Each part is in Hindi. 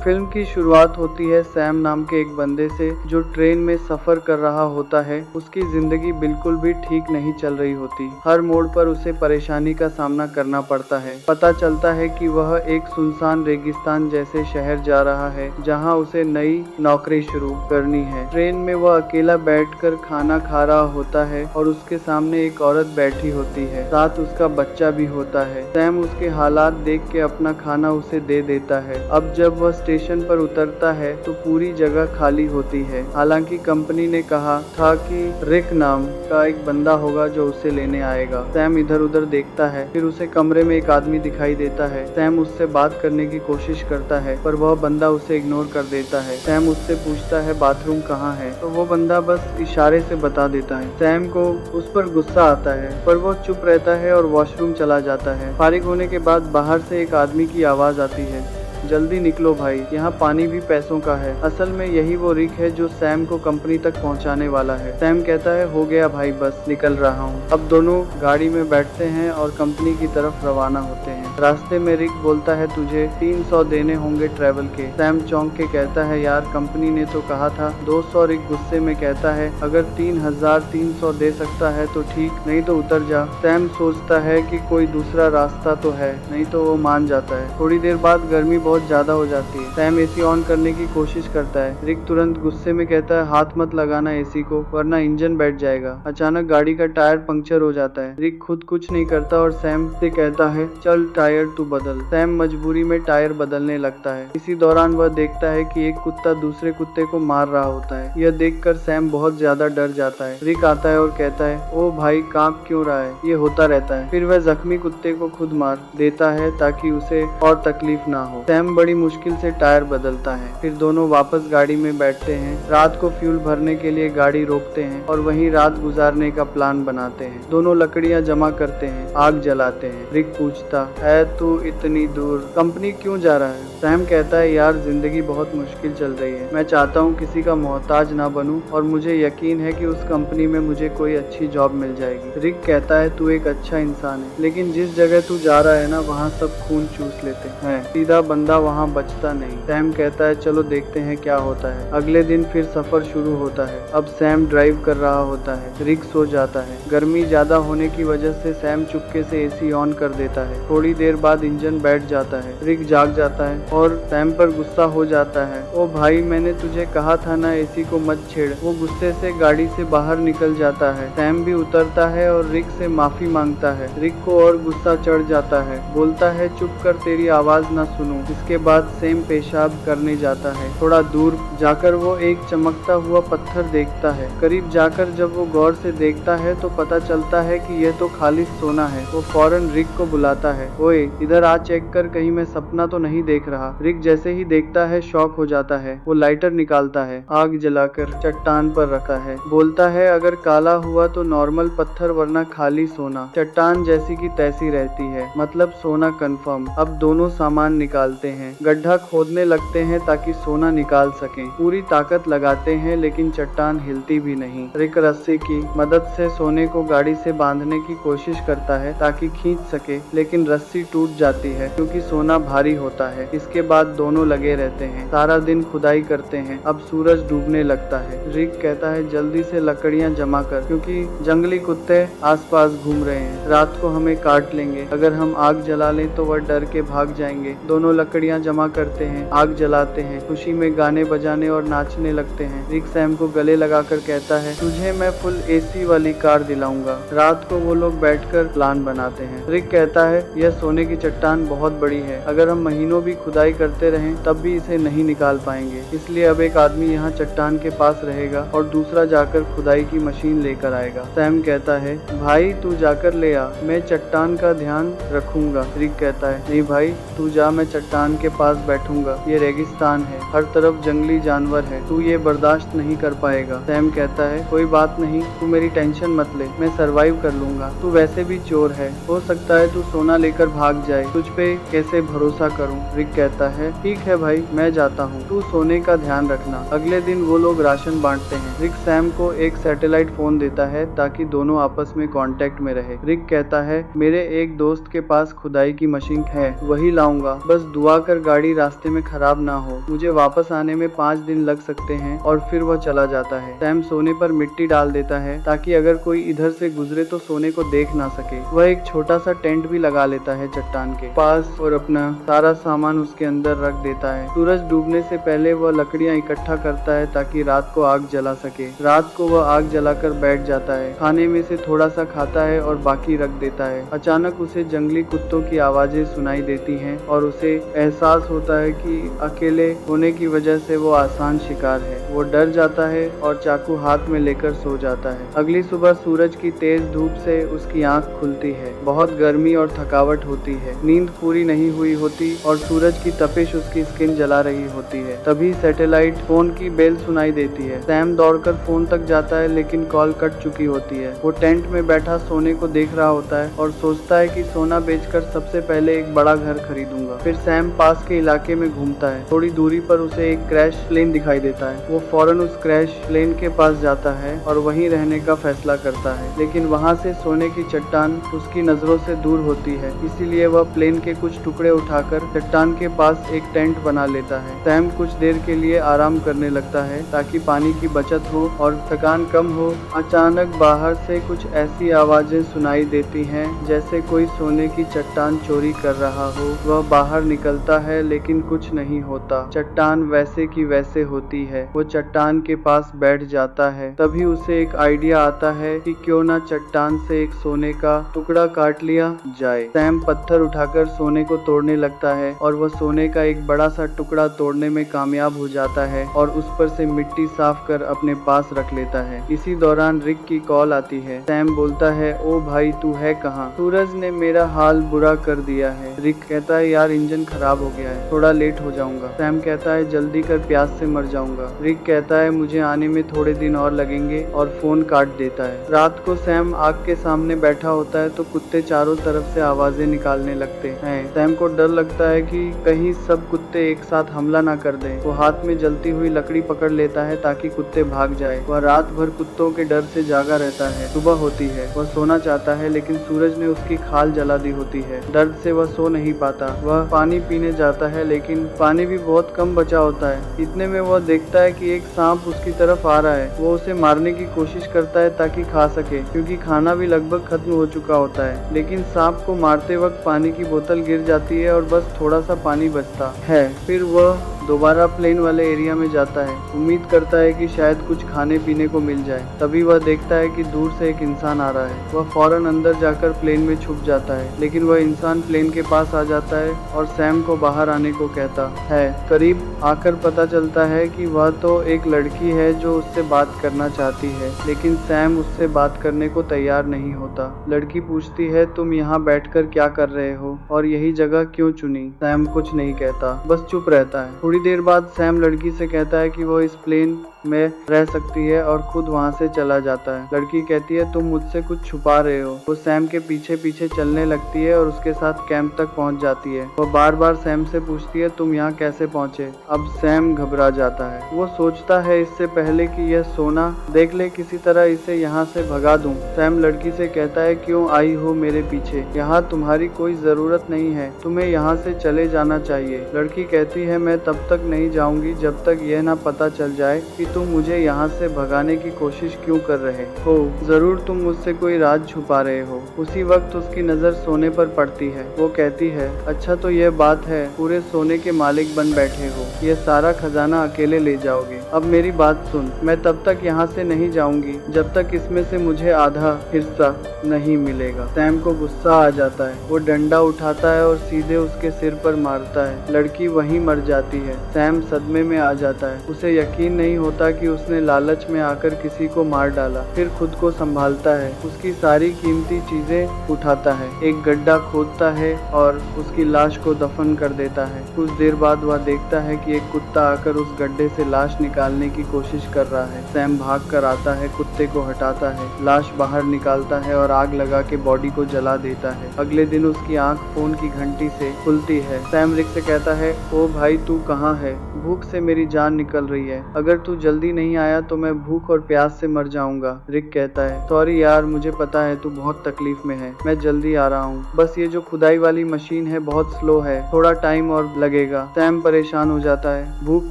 फिल्म की शुरुआत होती है सैम नाम के एक बंदे से जो ट्रेन में सफर कर रहा होता है। उसकी जिंदगी बिल्कुल भी ठीक नहीं चल रही होती। हर मोड़ पर उसे परेशानी का सामना करना पड़ता है। पता चलता है कि वह एक सुनसान रेगिस्तान जैसे शहर जा रहा है जहां उसे नई नौकरी शुरू करनी है। ट्रेन में वह अकेला बैठकर खाना खा रहा होता है और उसके सामने एक औरत बैठी होती है, साथ उसका बच्चा भी होता है। सैम उसके हालात देख के अपना खाना उसे दे देता है। अब जब वह स्टेशन पर उतरता है तो पूरी जगह खाली होती है। हालांकि कंपनी ने कहा था कि रिक नाम का एक बंदा होगा जो उसे लेने आएगा। सैम इधर उधर देखता है, फिर उसे कमरे में एक आदमी दिखाई देता है। सैम उससे बात करने की कोशिश करता है पर वह बंदा उसे इग्नोर कर देता है। सैम उससे पूछता है बाथरूम कहाँ है, तो वो बंदा बस इशारे से बता देता है। सैम को उस पर गुस्सा आता है पर वो चुप रहता है और वॉशरूम चला जाता है। फारिग होने के बाद बाहर से एक आदमी की आवाज आती है, जल्दी निकलो भाई, यहाँ पानी भी पैसों का है। असल में यही वो रिक है जो सैम को कंपनी तक पहुँचाने वाला है। सैम कहता है हो गया भाई, बस निकल रहा हूँ। अब दोनों गाड़ी में बैठते हैं और कंपनी की तरफ रवाना होते हैं। रास्ते में रिक बोलता है तुझे 300 देने होंगे ट्रेवल के। सैम चौंक के कहता है यार कंपनी ने तो कहा था 200। रिक गुस्से में कहता है अगर 3300 दे सकता है तो ठीक, नहीं तो उतर जा। सैम सोचता है कि कोई दूसरा रास्ता तो है, नहीं तो वो मान जाता है। थोड़ी देर बाद गर्मी बहुत ज्यादा हो जाती है। सैम एसी ऑन करने की कोशिश करता है। रिक तुरंत गुस्से में कहता है हाथ मत लगाना एसी को वरना इंजन बैठ जाएगा। अचानक गाड़ी का टायर पंक्चर हो जाता है। रिक खुद कुछ नहीं करता और सैम से कहता है चल टायर तू बदल। सैम मजबूरी में टायर बदलने लगता है। इसी दौरान वह देखता है कि एक कुत्ता दूसरे कुत्ते को मार रहा होता है। यह देखकर सैम बहुत ज्यादा डर जाता है। रिक आता है और कहता है ओ भाई कांप क्यों रहा है, ये होता रहता है। फिर वह जख्मी कुत्ते को खुद मार देता है ताकि उसे और तकलीफ ना हो। सैम बड़ी मुश्किल से टायर बदलता है। फिर दोनों वापस गाड़ी में बैठते हैं। रात को फ्यूल भरने के लिए गाड़ी रोकते हैं और वहीं रात गुजारने का प्लान बनाते हैं। दोनों लकड़ियां जमा करते हैं, आग जलाते हैं। रिक पूछता है तू इतनी दूर कंपनी क्यों जा रहा है? सैम कहता है यार जिंदगी बहुत मुश्किल चल रही है, मैं चाहता हूँ किसी का मोहताज ना बनूं और मुझे यकीन है कि उस कंपनी में मुझे कोई अच्छी जॉब मिल जाएगी। रिक कहता है तू एक अच्छा इंसान है, लेकिन जिस जगह तू जा रहा है ना वहाँ सब खून चूस लेते हैं, सीधा बंदा वहाँ बचता नहीं। सैम कहता है चलो देखते हैं क्या होता है। अगले दिन फिर सफर शुरू होता है। अब सैम ड्राइव कर रहा होता है। रिक सो जाता है। गर्मी ज्यादा होने की वजह से सैम चुपके से एसी ऑन कर देता है। थोड़ी देर बाद इंजन बैठ जाता है। रिक जाग जाता है और सैम पर गुस्सा हो जाता है। ओ भाई मैंने तुझे कहा था ना एसी को मत छेड़। वो गुस्से से गाड़ी से बाहर निकल जाता है। सैम भी उतरता है और रिक से माफी मांगता है। रिक को और गुस्सा चढ़ जाता है, बोलता है चुप कर तेरी आवाज ना सुनूं। इसके बाद सैम पेशाब करने जाता है। थोड़ा दूर जाकर वो एक चमकता हुआ पत्थर देखता है। करीब जाकर जब वो गौर से देखता है तो पता चलता है कि यह तो खालिस सोना है। वो फौरन रिक को बुलाता है, ओए इधर आ चेक कर कहीं मैं सपना तो नहीं देख रहा। रिक जैसे ही देखता है शॉक हो जाता है। वो लाइटर निकालता है, आग जलाकर चट्टान पर रखा है। बोलता है अगर काला हुआ तो नॉर्मल पत्थर वरना खाली सोना। चट्टान जैसी की तैसी रहती है, मतलब सोना कंफर्म। अब दोनों सामान निकालते हैं, गड्ढा खोदने लगते हैं ताकि सोना निकाल सकें। पूरी ताकत लगाते हैं लेकिन चट्टान हिलती भी नहीं। रिक रस्सी की मदद से सोने को गाड़ी से बांधने की कोशिश करता है ताकि खींच सके, लेकिन रस्सी टूट जाती है क्योंकि सोना भारी होता है। इसके बाद दोनों लगे रहते हैं, सारा दिन खुदाई करते हैं। अब सूरज डूबने लगता है। रिक कहता है जल्दी से लकड़ियां जमा कर क्योंकि जंगली कुत्ते आसपास घूम रहे हैं, रात को हमें काट लेंगे। अगर हम आग जला लें तो वह डर के भाग जाएंगे। दोनों लकड़ियां जमा करते हैं, आग जलाते हैं, खुशी में गाने बजाने और नाचने लगते हैं। रिक सैम को गले लगाकर कहता है तुझे मैं फुल एसी वाली कार दिलाऊंगा। रात को वो लोग बैठकर प्लान बनाते हैं। रिक कहता है यह सोने की चट्टान बहुत बड़ी है, अगर हम महीनों भी खुदाई करते रहें तब भी इसे नहीं निकाल पाएंगे, इसलिए अब एक आदमी यहाँ चट्टान के पास रहेगा और दूसरा जाकर खुदाई की मशीन लेकर आएगा। सैम कहता है भाई तू जाकर ले आ, मैं चट्टान का ध्यान रखूंगा। रिक कहता है नहीं भाई तू जा, मैं चट्टान के पास बैठूंगा, ये रेगिस्तान है, हर तरफ जंगली जानवर है, तू ये बर्दाश्त नहीं कर पाएगा। सैम कहता है कोई बात नहीं, तू मेरी टेंशन मत ले, मैं सरवाइव कर लूंगा। तू वैसे भी चोर है, हो सकता है तू सोना लेकर भाग जाए, तुझ पे कैसे भरोसा करूं। रिक कहता है ठीक है भाई, मैं जाता हूं, तू सोने का ध्यान रखना। अगले दिन वो लोग राशन बांटते हैं। रिक सैम को एक सैटेलाइट फोन देता है ताकि दोनों आपस में कांटेक्ट में रहे। रिक कहता है मेरे एक दोस्त के पास खुदाई की मशीन है, वही लाऊंगा, बस दुआ कर गाड़ी रास्ते में खराब ना हो, मुझे वापस आने में 5 दिन लग सकते हैं। और फिर वह चला जाता है। सैम सोने पर मिट्टी डाल देता है ताकि अगर कोई इधर से गुजरे तो सोने को देख ना सके। वह एक छोटा सा टेंट भी लगा लेता है चट्टान के पास और अपना सारा सामान उसके अंदर रख देता है। सूरज डूबने से पहले वह लकड़ियां इकट्ठा करता है ताकि रात को आग जला सके। रात को वह आग जलाकर बैठ जाता है, खाने में से थोड़ा सा खाता है और बाकी रख देता है। अचानक उसे जंगली कुत्तों की आवाजें सुनाई देती हैं और उसे एहसास होता है कि अकेले होने की वजह से वो आसान शिकार है। वो डर जाता है और चाकू हाथ में लेकर सो जाता है। अगली सुबह सूरज की तेज धूप से उसकी आंख खुलती है। बहुत गर्मी और थकावट होती है, नींद पूरी नहीं हुई होती और सूरज की तपिश उसकी स्किन जला रही होती है। तभी सैटेलाइट फोन की बेल सुनाई देती है। सैम दौड़कर फोन तक जाता है लेकिन कॉल कट चुकी होती है। वो टेंट में बैठा सोने को देख रहा होता है और सोचता है कि सोना बेचकर सबसे पहले एक बड़ा घर खरीदूंगा। फिर सैम पास के इलाके में घूमता है। थोड़ी दूरी पर उसे एक क्रैश प्लेन दिखाई देता है। वो फौरन उस क्रैश प्लेन के पास जाता है और वहीं रहने का फैसला करता है, लेकिन वहाँ से सोने की चट्टान उसकी नजरों से दूर होती है, इसीलिए वह प्लेन के कुछ टुकड़े उठाकर चट्टान के पास एक टेंट बना लेता है। सैम कुछ देर के लिए आराम करने लगता है ताकि पानी की बचत हो और थकान कम हो। अचानक बाहर से कुछ ऐसी आवाजें सुनाई देती हैं जैसे कोई सोने की चट्टान चोरी कर रहा हो। वह बाहर निकलता है लेकिन कुछ नहीं होता। चट्टान वैसे की वैसे होती है। वो चट्टान के पास बैठ जाता है। तभी उसे एक आइडिया आता है कि क्यों ना चट्टान से एक सोने का टुकड़ा काट लिया जाए। सैम पत्थर उठाकर सोने को तोड़ने लगता है और वह सोने का एक बड़ा सा टुकड़ा तोड़ने में कामयाब हो जाता है और उस पर से मिट्टी साफ कर अपने पास रख लेता है। इसी दौरान रिक की कॉल आती है। सैम बोलता है ओ भाई तू है कहाँ? सूरज ने मेरा हाल बुरा कर दिया है। रिक कहता है यार इंजन खराब हो गया है, थोड़ा लेट हो जाऊंगा। सैम कहता है जल्दी कर, प्यास से मर जाऊंगा। रिक कहता है मुझे आने में थोड़े दिन और लगेंगे और फोन काट देता है। रात को सैम आग के सामने बैठा होता है तो कुत्ते चारों तरफ से आवाजें निकालने लगते हैं। सैम को डर लगता है कि कहीं सब कुत्ते एक साथ हमला ना कर दें। वो हाथ में जलती हुई लकड़ी पकड़ लेता है ताकि कुत्ते भाग जाए। वह रात भर कुत्तों के डर से जागा रहता है। सुबह होती है, वह सोना चाहता है लेकिन सूरज ने उसकी खाल जला दी होती है। दर्द से वह सो नहीं पाता। वह पानी पीने जाता है लेकिन पानी भी बहुत कम बचा होता है। इतने में वह देखता है कि एक सांप उसकी तरफ आ रहा है। वो उसे मारने की कोशिश करता है ताकि खा सके, क्योंकि खाना भी लगभग खत्म हो चुका होता है। लेकिन सांप को मारते वक्त पानी की बोतल गिर जाती है और बस थोड़ा सा पानी बचता है। फिर वह दोबारा प्लेन वाले एरिया में जाता है। उम्मीद करता है कि शायद कुछ खाने पीने को मिल जाए। तभी वह देखता है कि दूर से एक इंसान आ रहा है। वह फौरन अंदर जाकर प्लेन में छुप जाता है, लेकिन वह इंसान प्लेन के पास आ जाता है और सैम को बाहर आने को कहता है। करीब आकर पता चलता है कि वह तो एक लड़की है जो उससे बात करना चाहती है, लेकिन सैम उससे बात करने को तैयार नहीं होता। लड़की पूछती है तुम यहाँ बैठकर क्या कर रहे हो और यही जगह क्यों चुनी? सैम कुछ नहीं कहता, बस चुप रहता है। थोड़ी देर बाद सैम लड़की से कहता है कि वो इस प्लेन में रह सकती है और खुद वहाँ से चला जाता है। लड़की कहती है तुम मुझसे कुछ छुपा रहे हो। वो सैम के पीछे पीछे चलने लगती है और उसके साथ कैंप तक पहुँच जाती है। वो बार बार सैम से पूछती है तुम यहाँ कैसे पहुँचे? अब सैम घबरा जाता है। वो सोचता है इससे पहले कि यह सोना देख ले किसी तरह इसे यहाँ से भगा दूं। सैम लड़की से कहता है क्यों आई हो मेरे पीछे? यहाँ तुम्हारी कोई जरूरत नहीं है, तुम्हें यहाँ से चले जाना चाहिए। लड़की कहती है मैं तब तक नहीं जाऊंगी जब तक यह ना पता चल जाए कि तुम मुझे यहाँ से भगाने की कोशिश क्यों कर रहे हो। जरूर तुम मुझसे कोई राज छुपा रहे हो। उसी वक्त उसकी नजर सोने पर पड़ती है। वो कहती है अच्छा तो यह बात है, पूरे सोने के मालिक बन बैठे हो, यह सारा खजाना अकेले ले जाओगे। अब मेरी बात सुन, मैं तब तक यहाँ से नहीं जाऊंगी जब तक इसमें से मुझे आधा हिस्सा नहीं मिलेगा। सैम को गुस्सा आ जाता है। वो डंडा उठाता है और सीधे उसके सिर पर मारता है। लड़की वहीं मर जाती है। सैम सदमे में आ जाता है। उसे यकीन नहीं होता होता कि उसने लालच में आकर किसी को मार डाला। फिर खुद को संभालता है, उसकी सारी कीमती चीजें उठाता है, एक गड्ढा खोदता है और उसकी लाश को दफन कर देता है। कुछ देर बाद वह देखता है कि एक कुत्ता आकर उस गड्ढे से लाश निकालने की कोशिश कर रहा है। सैम भाग कर आता है, कुत्ते को हटाता है, लाश बाहर निकालता है और आग लगा के बॉडी को जला देता है। अगले दिन उसकी आंख फोन की घंटी से खुलती है। सैम रिक से कहता है, ओ भाई तू कहाँ है? भूख से मेरी जान निकल रही है, अगर तू जल्दी नहीं आया तो मैं भूख और प्यास से मर जाऊंगा। रिक कहता है, सॉरी यार, मुझे पता है तू बहुत तकलीफ में है, मैं जल्दी आ रहा हूँ, बस ये जो खुदाई वाली मशीन है बहुत स्लो है, थोड़ा टाइम और लगेगा। सैम परेशान हो जाता है, भूख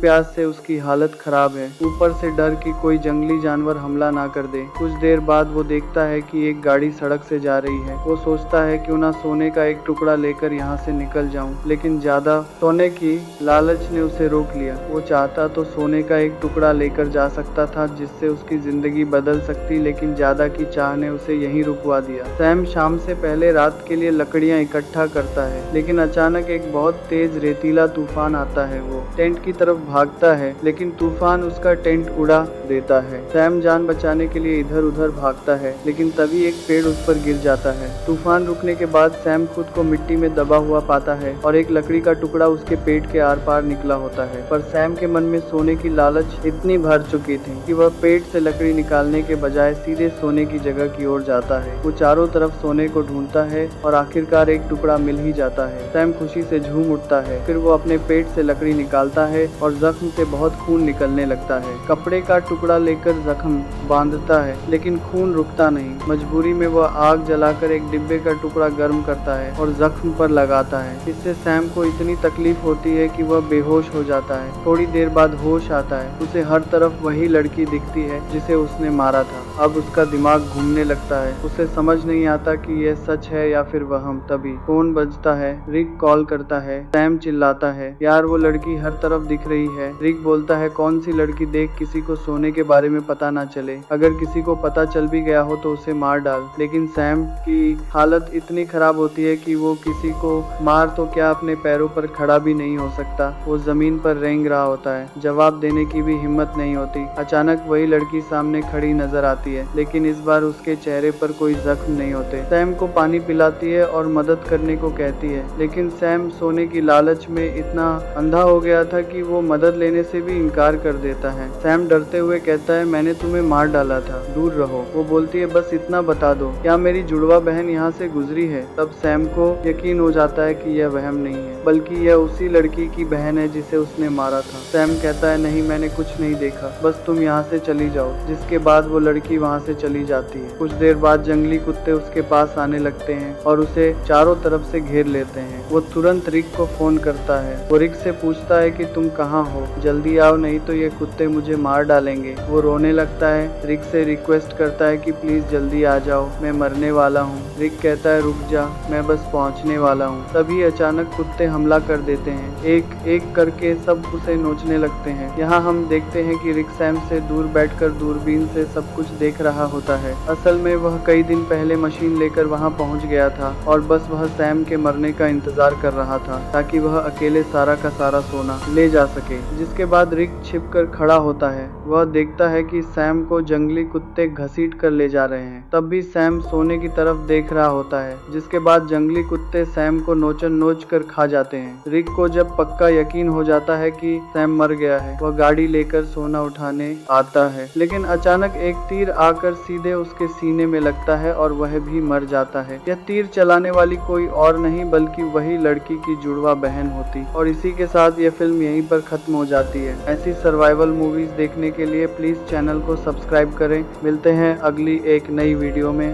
प्यास से उसकी हालत खराब है, ऊपर से डर कि कोई जंगली जानवर हमला ना कर दे। कुछ देर बाद वो देखता है कि एक गाड़ी सड़क से जा रही है। वो सोचता है क्यों ना सोने का एक टुकड़ा लेकर यहाँ से निकल जाऊं, लेकिन ज्यादा सोने की लालच ने उसे रोक लिया। वो चाहता तो सोने का एक टुकड़ा लेकर जा सकता था जिससे उसकी जिंदगी बदल सकती, लेकिन ज्यादा की चाह ने उसे यहीं रुकवा दिया। सैम शाम से पहले रात के लिए लकड़ियां इकट्ठा करता है, लेकिन अचानक एक बहुत तेज रेतीला तूफान आता है। वो टेंट की तरफ भागता है, लेकिन तूफान उसका टेंट उड़ा देता है। सैम जान बचाने के लिए इधर उधर भागता है, लेकिन तभी एक पेड़ उस पर गिर जाता है। तूफान रुकने के बाद सैम खुद को मिट्टी में दबा हुआ पाता है और एक लकड़ी का टुकड़ा उसके पेट के आर पार निकला होता है। पर सैम के मन में सोने की लालच इतनी भर चुकी थी कि वह पेट से लकड़ी निकालने के बजाय सीधे सोने की जगह की ओर जाता है। वो चारों तरफ सोने को ढूंढता है और आखिरकार एक टुकड़ा मिल ही जाता है। सैम खुशी से झूम उठता है। फिर वो अपने पेट से लकड़ी निकालता है और जख्म से बहुत खून निकलने लगता है। कपड़े का टुकड़ा लेकर जख्म बांधता है, लेकिन खून रुकता नहीं। मजबूरी में वह आग जलाकर एक डिब्बे का टुकड़ा गर्म करता है और जख्म पर लगाता है। इससे सैम को इतनी तकलीफ होती है कि वह बेहोश हो जाता है। थोड़ी देर बाद होश आता है। उसे हर तरफ वही लड़की दिखती है जिसे उसने मारा था। अब उसका दिमाग घूमने लगता है। उसे समझ नहीं आता कि यह सच है या फिर वहम। तभी फोन बजता है। रिक कॉल करता है। सैम चिल्लाता है, यार वो लड़की हर तरफ दिख रही है। रिक बोलता है, कौन सी लड़की? देख, किसी को सोने के बारे में पता ना चले, अगर किसी को पता चल भी गया हो तो उसे मार डाल। लेकिन सैम की हालत इतनी खराब होती है कि वो किसी को मार तो क्या अपने पैरों पर खड़ा भी नहीं हो सकता। वो जमीन पर रेंग रहा होता है, जवाब देने की भी हिम्मत नहीं होती। अचानक वही लड़की सामने खड़ी नजर आती है, लेकिन इस बार उसके चेहरे पर कोई जख्म नहीं होते। सैम को पानी पिलाती है और मदद करने को कहती है, लेकिन सैम सोने की लालच में इतना अंधा हो गया था कि वो मदद लेने से भी इनकार कर देता है। सैम डरते हुए कहता है, मैंने तुम्हें मार डाला था, दूर रहो। वो बोलती है, बस इतना बता दो, क्या मेरी जुड़वा बहन यहाँ से गुजरी है? तब सैम को यकीन हो जाता है कि यह वहम नहीं है, बल्कि यह उसी लड़की की बहन है जिसे उसने मारा था। सैम कहता है, नहीं, मैंने कुछ नहीं देखा, बस तुम यहाँ से चली जाओ। जिसके बाद वो लड़की वहाँ से चली जाती है। कुछ देर बाद जंगली कुत्ते उसके पास आने लगते हैं और उसे चारों तरफ से घेर लेते हैं। वो तुरंत रिक को फोन करता है। वो रिक से पूछता है कि तुम कहाँ हो, जल्दी आओ, नहीं तो ये कुत्ते मुझे मार डालेंगे। वो रोने लगता है। रिक से रिक्वेस्ट करता है कि प्लीज जल्दी आ जाओ, मैं मरने वाला हूँ। रिक कहता है, रुक जा, मैं बस पहुँचने वाला हूँ। तभी अचानक कुत्ते हमला कर देते हैं। एक एक करके सब उसे नोचने लगते हैं। यहाँ हम देखते हैं कि रिक सैम से दूर बैठकर दूरबीन से सब कुछ देख रहा होता है। असल में वह कई दिन पहले मशीन लेकर वहाँ पहुँच गया था और बस वह सैम के मरने का इंतजार कर रहा था ताकि वह अकेले सारा का सारा सोना ले जा सके। जिसके बाद रिक छिपकर खड़ा होता है। वह देखता है कि सैम को जंगली कुत्ते घसीट कर ले जा रहे हैं। तब भी सैम सोने की तरफ देख रहा होता है। जिसके बाद जंगली कुत्ते सैम को नोचन नोच कर खा जाते हैं। रिक को जब पक्का यकीन हो जाता है कि सैम मर गया है, वह गाड़ी लेकर सोना उठाने आता है, लेकिन अचानक एक तीर आकर सीधे उसके सीने में लगता है और वह भी मर जाता है। यह तीर चलाने वाली कोई और नहीं बल्कि वही लड़की की जुड़वा बहन होती। और इसी के साथ यह फिल्म यहीं पर खत्म हो जाती है। ऐसी सर्वाइवल मूवीज देखने के लिए प्लीज चैनल को सब्सक्राइब करें। मिलते हैं अगली एक नई वीडियो में।